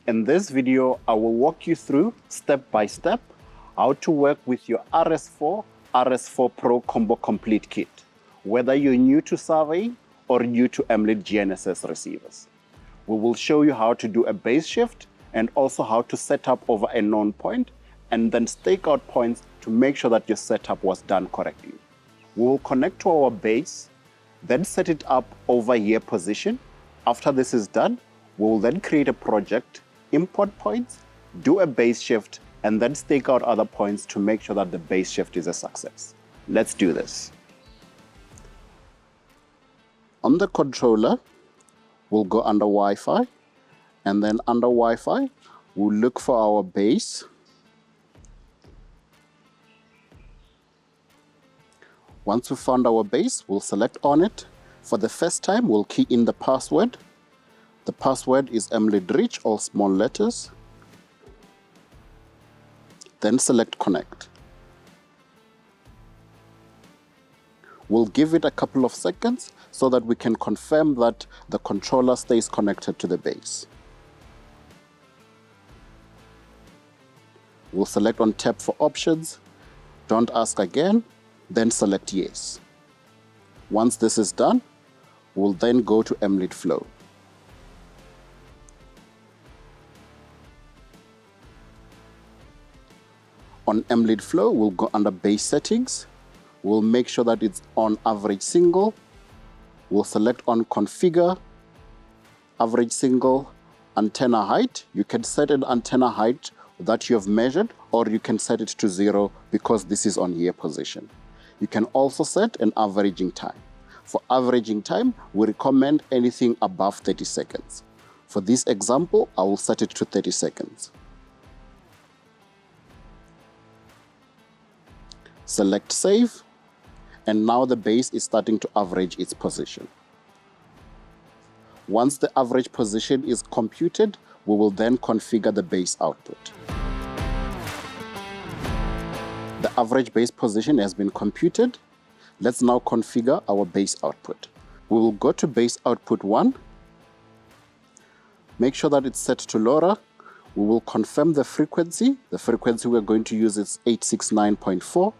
In this video, I will walk you through step by step how to work with your RS4 Pro Combo Complete Kit, whether you're new to surveying or new to Emlid GNSS receivers. We will show you how to do a base shift and also how to set up over a known point and then stake out points to make sure that your setup was done correctly. We will connect to our base, then set it up over here position. After this is done, we will then create a project, import points, do a base shift, and then stake out other points to make sure that the base shift is a success. Let's do this. On the controller, we'll go under Wi-Fi, and then under Wi-Fi, we'll look for our base. Once we found our base, we'll select on it. For the first time, we'll key in the password. The password is Emlid Reach, all small letters. Then select connect. We'll give it a couple of seconds so that we can confirm that the controller stays connected to the base. We'll select on tab for options, don't ask again, then select yes. Once this is done, we'll then go to Emlid Flow. On Emlid Flow, we'll go under base settings. We'll make sure that it's on average single. We'll select on configure, average single, antenna height. You can set an antenna height that you have measured, or you can set it to 0 because this is on ear position. You can also set an averaging time. For averaging time, we recommend anything above 30 seconds. For this example, I will set it to 30 seconds. Select save, and now the base is starting to average its position. Once the average position is computed, we will then configure the base output. The average base position has been computed. Let's now configure our base output. We will go to base output 1. Make sure that it's set to LoRa. We will confirm the frequency. The frequency we're going to use is 869.4.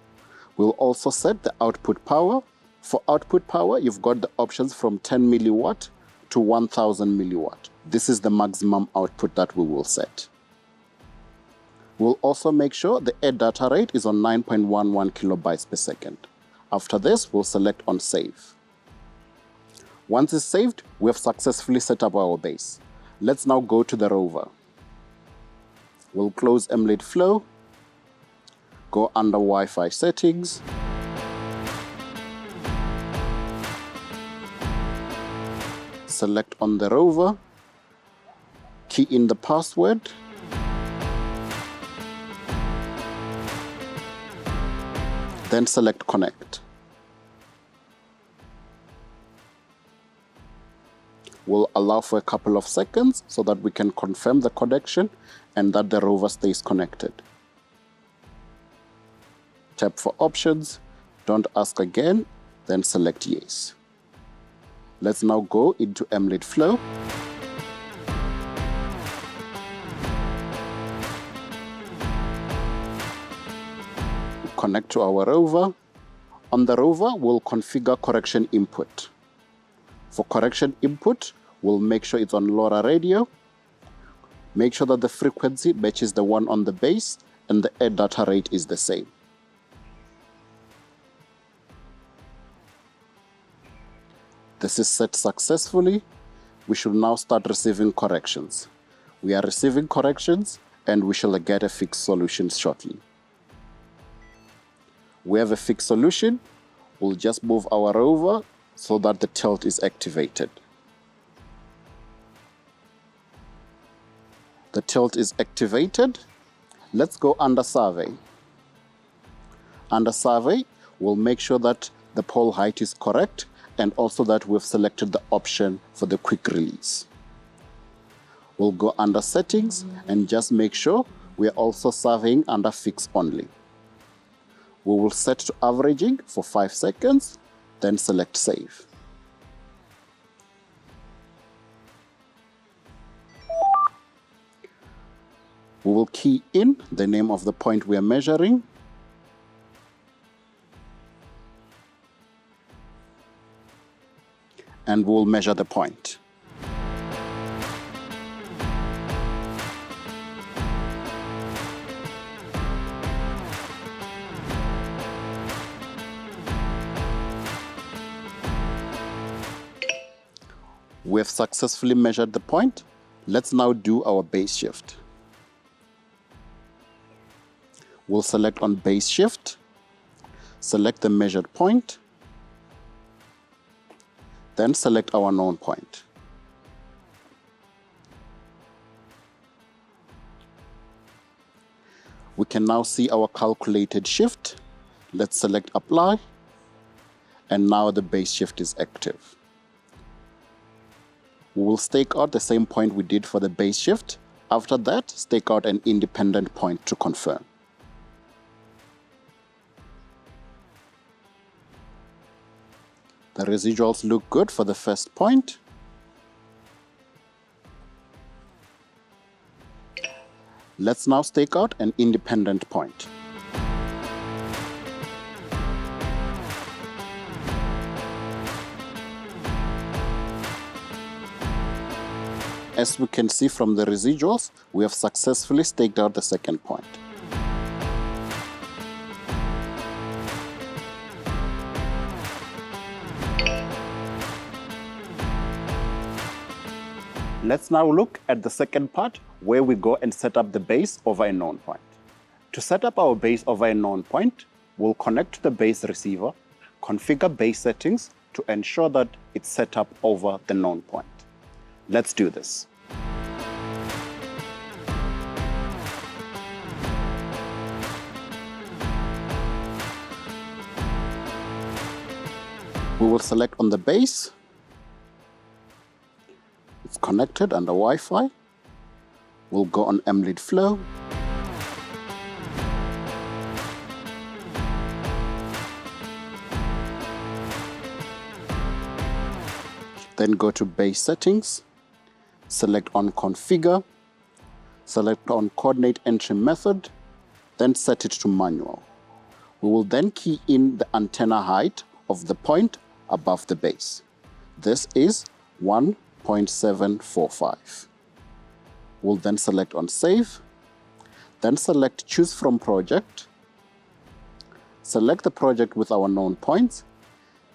We'll also set the output power. For output power, you've got the options from 10 milliwatt to 1000 milliwatt. This is the maximum output that we will set. We'll also make sure the air data rate is on 9.11 kilobytes per second. After this, we'll select on save. Once it's saved, we have successfully set up our base. Let's now go to the Rover. We'll close Emlid Flow. Go under Wi-Fi settings. Select on the Rover. Key in the password. Then select connect. We'll allow for a couple of seconds so that we can confirm the connection and that the Rover stays connected. Tap for options, don't ask again, then select yes. Let's now go into Emlid Flow. Connect to our Rover. On the Rover, we'll configure correction input. For correction input, we'll make sure it's on LoRa radio. Make sure that the frequency matches the one on the base and the air data rate is the same. This is set successfully. We should now start receiving corrections. We are receiving corrections and we shall get a fixed solution shortly. We have a fixed solution. We'll just move our Rover so that the tilt is activated. The tilt is activated. Let's go under survey. Under survey, we'll make sure that the pole height is correct and also that we've selected the option for the quick release. We'll go under settings and just make sure we're also surveying under fix only. We will set to averaging for 5 seconds, then select save. We will key in the name of the point we are measuring. And we'll measure the point. We have successfully measured the point. Let's now do our base shift. We'll select on base shift, select the measured point, then select our known point. We can now see our calculated shift. Let's select apply, and now the base shift is active. We will stake out the same point we did for the base shift. After that, stake out an independent point to confirm. The residuals look good for the first point. Let's now stake out an independent point. As we can see from the residuals, we have successfully staked out the second point. Let's now look at the second part where we go and set up the base over a known point. To set up our base over a known point, we'll connect to the base receiver, configure base settings to ensure that it's set up over the known point. Let's do this. We will select on the base. It's connected under Wi-Fi. We'll go on Emlid Flow. Then go to base settings, select on configure, select on coordinate entry method, then set it to manual. We will then key in the antenna height of the point above the base. This is 1.745. We'll then select on save, then select choose from project, select the project with our known points,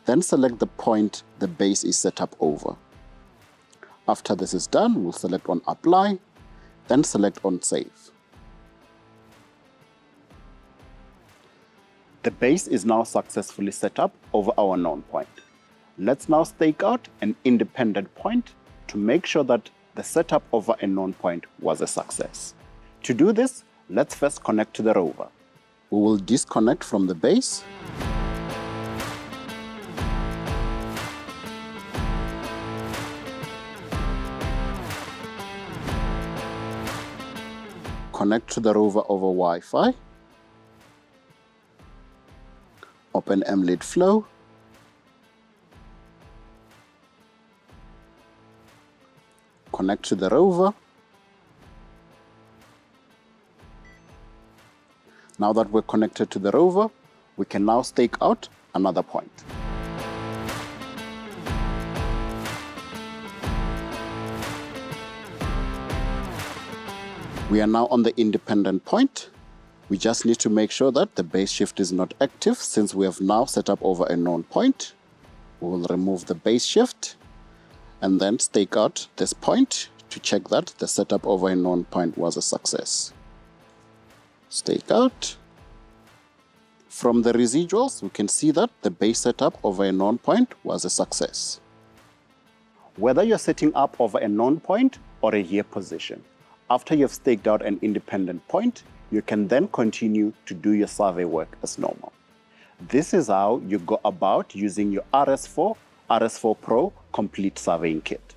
then select the point the base is set up over. After this is done, we'll select on apply, then select on save. The base is now successfully set up over our known point. Let's now stake out an independent point to make sure that the setup over a known point was a success. To do this, let's first connect to the rover. We will disconnect from the base. Connect to the rover over Wi-Fi. Open Emlid Flow. Connect to the rover. Now that we're connected to the rover, we can now stake out another point. We are now on the independent point. We just need to make sure that the base shift is not active since we have now set up over a known point. We will remove the base shift and then stake out this point to check that the setup over a known point was a success. Stake out. From the residuals, we can see that the base setup over a known point was a success. Whether you're setting up over a known point or a year position, after you've staked out an independent point, you can then continue to do your survey work as normal. This is how you go about using your RS4 Pro complete surveying kit.